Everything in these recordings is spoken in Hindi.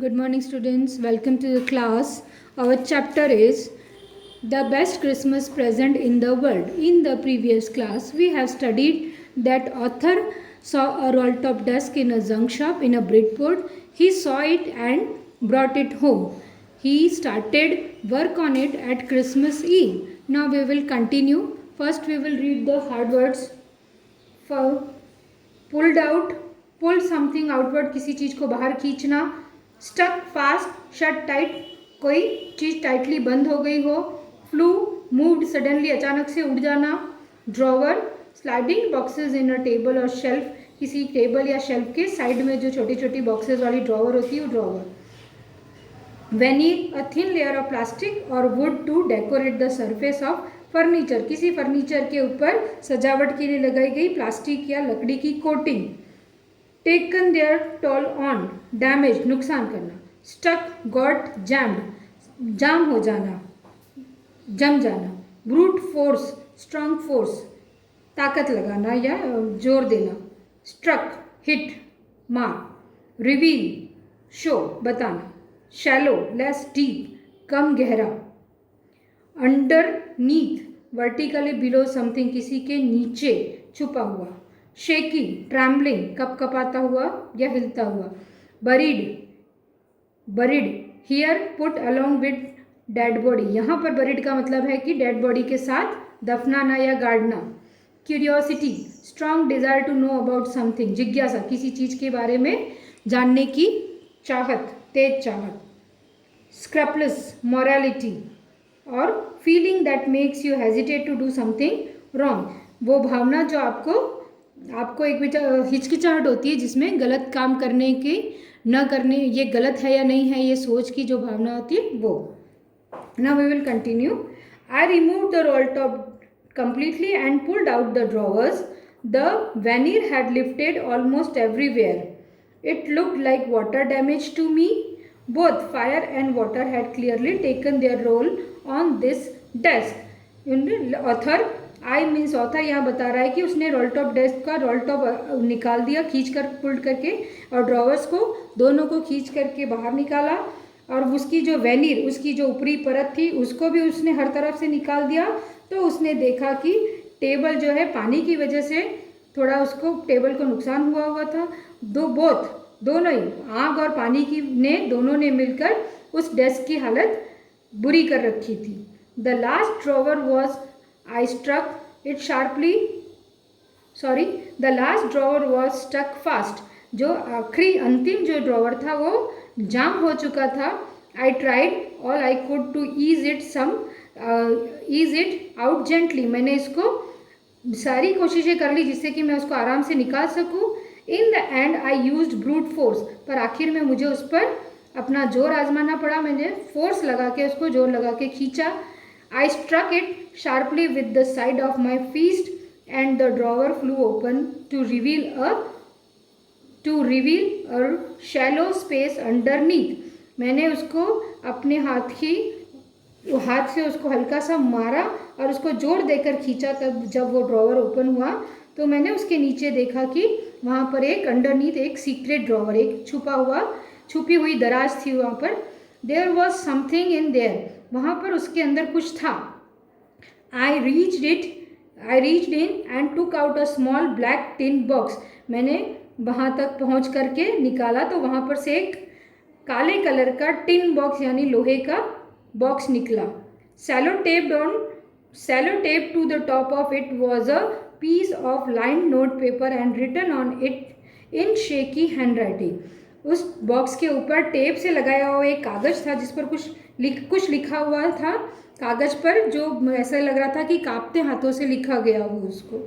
Good morning, students. Welcome to the class. Our chapter is the best Christmas present in the world. In the previous class, we have studied that author saw a roll-top desk in a junk shop in a Bridgeport. He saw it and brought it home. He started work on it at Christmas Eve. Now we will continue. First, we will read the hard words. For pulled out, pull something outward, किसी चीज़ को बाहर खींचना. स्टक फास्ट, शट टाइट, कोई चीज़ टाइटली बंद हो गई हो. फ्लू, मूव्ड सडनली, अचानक से उड़ जाना. ड्रॉवर, स्लाइडिंग बॉक्सेस इन अ टेबल और शेल्फ, किसी टेबल या शेल्फ के साइड में जो छोटी छोटी बॉक्सेस वाली ड्रॉवर होती है वो drawer. Veneer, a thin layer of plastic or wood to decorate the surface of furniture, किसी फर्नीचर के ऊपर सजावट के लिए लगाई गई प्लास्टिक या लकड़ी की coating. Taken their toll on, damage, नुकसान करना. स्टक, गॉट, जैम्ड, जाम हो जाना, जम जाना. ब्रूट फोर्स, स्ट्रॉन्ग फोर्स, ताकत लगाना या जोर देना. स्ट्रक, हिट, मार. रिवील, शो, बताना. शैलो, लेस डीप, कम गहरा. अंडरनीथ, वर्टिकली बिलो समथिंग, किसी के नीचे छुपा हुआ. शेकी, ट्रैम्बलिंग, कपकपाता हुआ या हिलता हुआ. Buried, buried, here put along with dead body, यहाँ पर बरीड का मतलब है कि डेड बॉडी के साथ दफनाना या गाड़ना. Curiosity, strong desire to know about something, जिज्ञासा, किसी चीज़ के बारे में जानने की चाहत, तेज चाहत. स्क्रैपलेस, मोरालिटी और feeling that makes you hesitate to do something wrong, वो भावना जो आपको एक हिचकिचाहट होती है जिसमें गलत काम करने की न करने, ये गलत है या नहीं है ये सोच की जो भावना होती है वो. Now we will continue. I remove the roll top completely and pulled out the drawers. The veneer had lifted almost everywhere. It looked like water damage to me. Both fire and water had clearly taken their role on this desk. Author, I means author यहाँ बता रहा है कि उसने रोल टॉप डेस्क का रोल टॉप निकाल दिया, खींच कर पुल्ड करके, और ड्रॉवर्स को दोनों को खींच करके बाहर निकाला. और उसकी जो वेनीर, उसकी जो ऊपरी परत थी उसको भी उसने हर तरफ से निकाल दिया. तो उसने देखा कि टेबल जो है पानी की वजह से थोड़ा उसको टेबल को नुकसान हुआ था. दोनों ही, आग और पानी की दोनों ने मिलकर उस डेस्क की हालत बुरी कर रखी थी. The last drawer was, I struck it sharply, the last drawer was stuck fast, जो आखिरी अंतिम जो ड्रॉवर था वो जाम हो चुका था. I tried all I could to ease it out gently, मैंने इसको सारी कोशिशें कर ली जिससे कि मैं उसको आराम से निकाल सकूं. In the and I used brute force, पर आखिर में मुझे उस पर अपना जोर आजमाना पड़ा. मैंने फोर्स लगा के उसको जोर लगा के खींचा. I struck it sharply with the side of my fist and the drawer flew open to reveal a shallow space underneath. मैंने उसको अपने हाथ से उसको हल्का सा मारा और उसको जोर देकर खींचा. तब जब वो ड्रॉवर ओपन हुआ तो मैंने उसके नीचे देखा कि वहाँ पर एक अंडरनीथ एक सीक्रेट ड्रॉवर, एक छुपी हुई दराज थी वहाँ पर. There was something in there, वहाँ पर उसके अंदर कुछ था. I reached in and took out a small black tin box, मैंने वहाँ तक पहुँच करके निकाला तो वहाँ पर से एक काले कलर का टिन बॉक्स यानी लोहे का बॉक्स निकला. Sellotape to the top of it was a piece of lined note paper and written on it in shaky handwriting. उस बॉक्स के ऊपर टेप से लगाया हुआ एक कागज़ था जिस पर कुछ लिखा हुआ था कागज़ पर, जो ऐसा लग रहा था कि कांपते हाथों से लिखा गया हो उसको.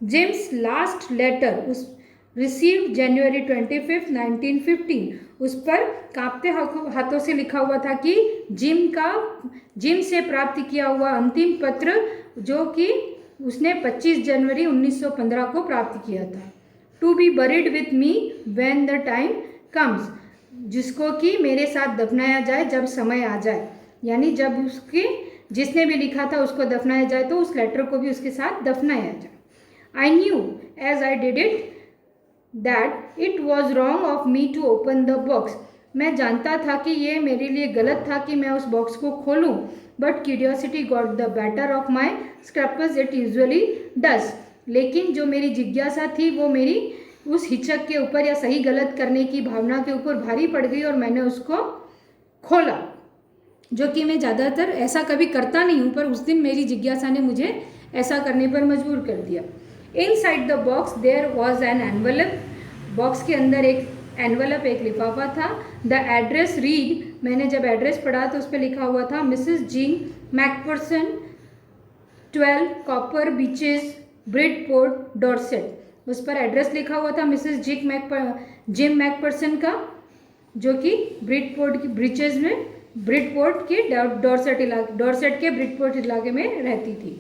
जिम्स लास्ट लेटर, उस रिसीव्ड जनवरी 25, 1915, उस पर कांपते हाथों से लिखा हुआ था कि जिम से प्राप्त किया हुआ अंतिम पत्र जो कि उसने 25 जनवरी 1915 को प्राप्त किया था. To be buried with me when the time comes, जिसको कि मेरे साथ दफनाया जाए जब समय आ जाए, यानी जब जिसने भी लिखा था उसको दफनाया जाए तो उस लेटर को भी उसके साथ दफनाया जाए. I knew as I did it that it was wrong of me to open the box. मैं जानता था कि ये मेरे लिए गलत था कि मैं उस बॉक्स को खोलूं, but curiosity got the better of my scrapers it usually does. लेकिन जो मेरी जिज्ञासा थी वो मेरी उस हिचक के ऊपर या सही गलत करने की भावना के ऊपर भारी पड़ गई और मैंने उसको खोला, जो कि मैं ज़्यादातर ऐसा कभी करता नहीं हूँ, पर उस दिन मेरी जिज्ञासा ने मुझे ऐसा करने पर मजबूर कर दिया। Inside the box there was an envelope, box के अंदर एक एनवलप, एक लिफाफा था। द एड्रेस रीड, मैंने जब एड्रेस पढ़ा तो उस पर लिखा हुआ था मिसेस जिंग McPherson, 12 copper beaches, Bridport, Dorset. उस पर एड्रेस लिखा हुआ था मिसेस जिम मैकपर्सन का, जो कि ब्रिडपोर्ट की ब्रिचेज में, ब्रिडपोर्ट के डॉर्सेट के ब्रिडपोर्ट इलाके में रहती थी।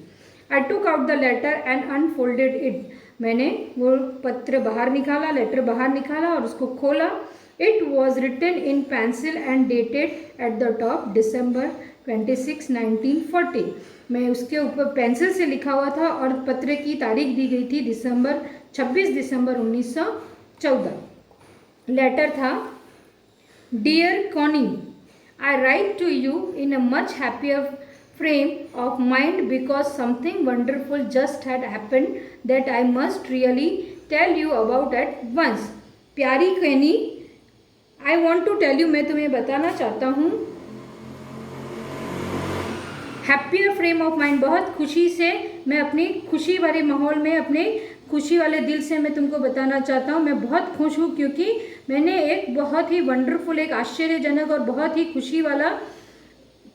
I took out the letter and unfolded it, मैंने वो पत्र बाहर निकाला, लेटर बाहर निकाला और उसको खोला। It was written in pencil and dated at the top December 26, 1940। मैं उसके ऊपर पेंसिल से लिखा हुआ था और पत्र की तारीख दी गई थी 26 दिसंबर 1914। लेटर था, dear Connie, I write to you in a much happier frame of mind because something wonderful just had happened that I must really tell you about at once. प्यारी कैनी, I want to tell you, मैं तुम्हें बताना चाहता हूँ। हैप्पियर फ्रेम ऑफ माइंड, बहुत खुशी से, मैं अपनी खुशी वाले माहौल में, अपने खुशी वाले दिल से मैं तुमको बताना चाहता हूँ। मैं बहुत खुश हूँ क्योंकि मैंने एक बहुत ही वंडरफुल, एक आश्चर्यजनक और बहुत ही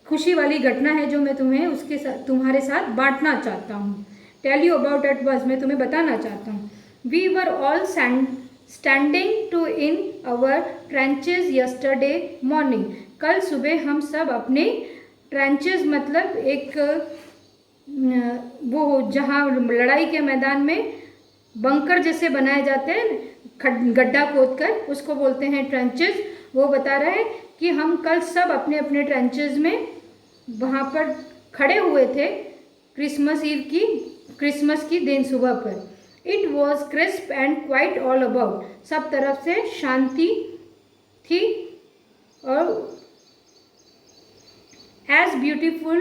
खुशी वाली घटना है जो मैं तुम्हें उसके साथ, तुम्हारे साथ बांटना चाहता हूँ। Tell you about at once, मैं तुम्हें बताना चाहता हूँ। We were all standing to in our trenches yesterday morning, कल सुबह हम सब अपने ट्रेंचेस, मतलब एक वो जहाँ लड़ाई के मैदान में बंकर जैसे बनाए जाते हैं गड्ढा खोद कर, उसको बोलते हैं ट्रेंचेस। वो बता रहा है कि हम कल सब अपने अपने ट्रेंचेस में वहाँ पर खड़े हुए थे क्रिसमस की दिन सुबह पर। It was crisp and quiet all about, सब तरफ से शांति थी और as beautiful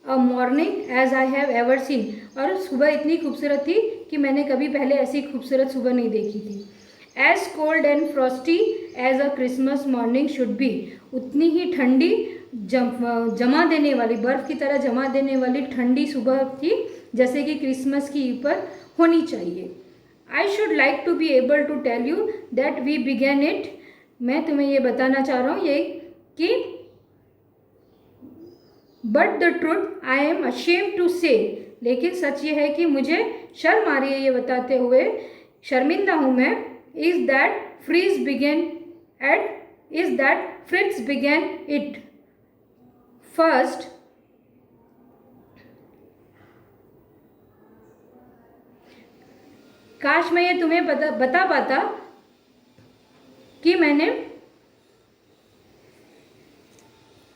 a morning as I have ever seen, और सुबह इतनी खूबसूरत थी कि मैंने कभी पहले ऐसी खूबसूरत सुबह नहीं देखी थी। As cold and frosty as a Christmas morning should be, उतनी ही ठंडी, जमा देने वाली, बर्फ़ की तरह जमा देने वाली ठंडी सुबह थी जैसे कि क्रिसमस की ईव पर होनी चाहिए। I should like to be able to tell you that we began it, मैं तुम्हें ये बताना चाह रहा हूँ ये कि but the truth I am ashamed to say, लेकिन सच ये है कि मुझे शर्म आ रही है ये बताते हुए, शर्मिंदा हूँ मैं, is that Fritz began it first. काश मैं ये तुम्हें बता पाता कि मैंने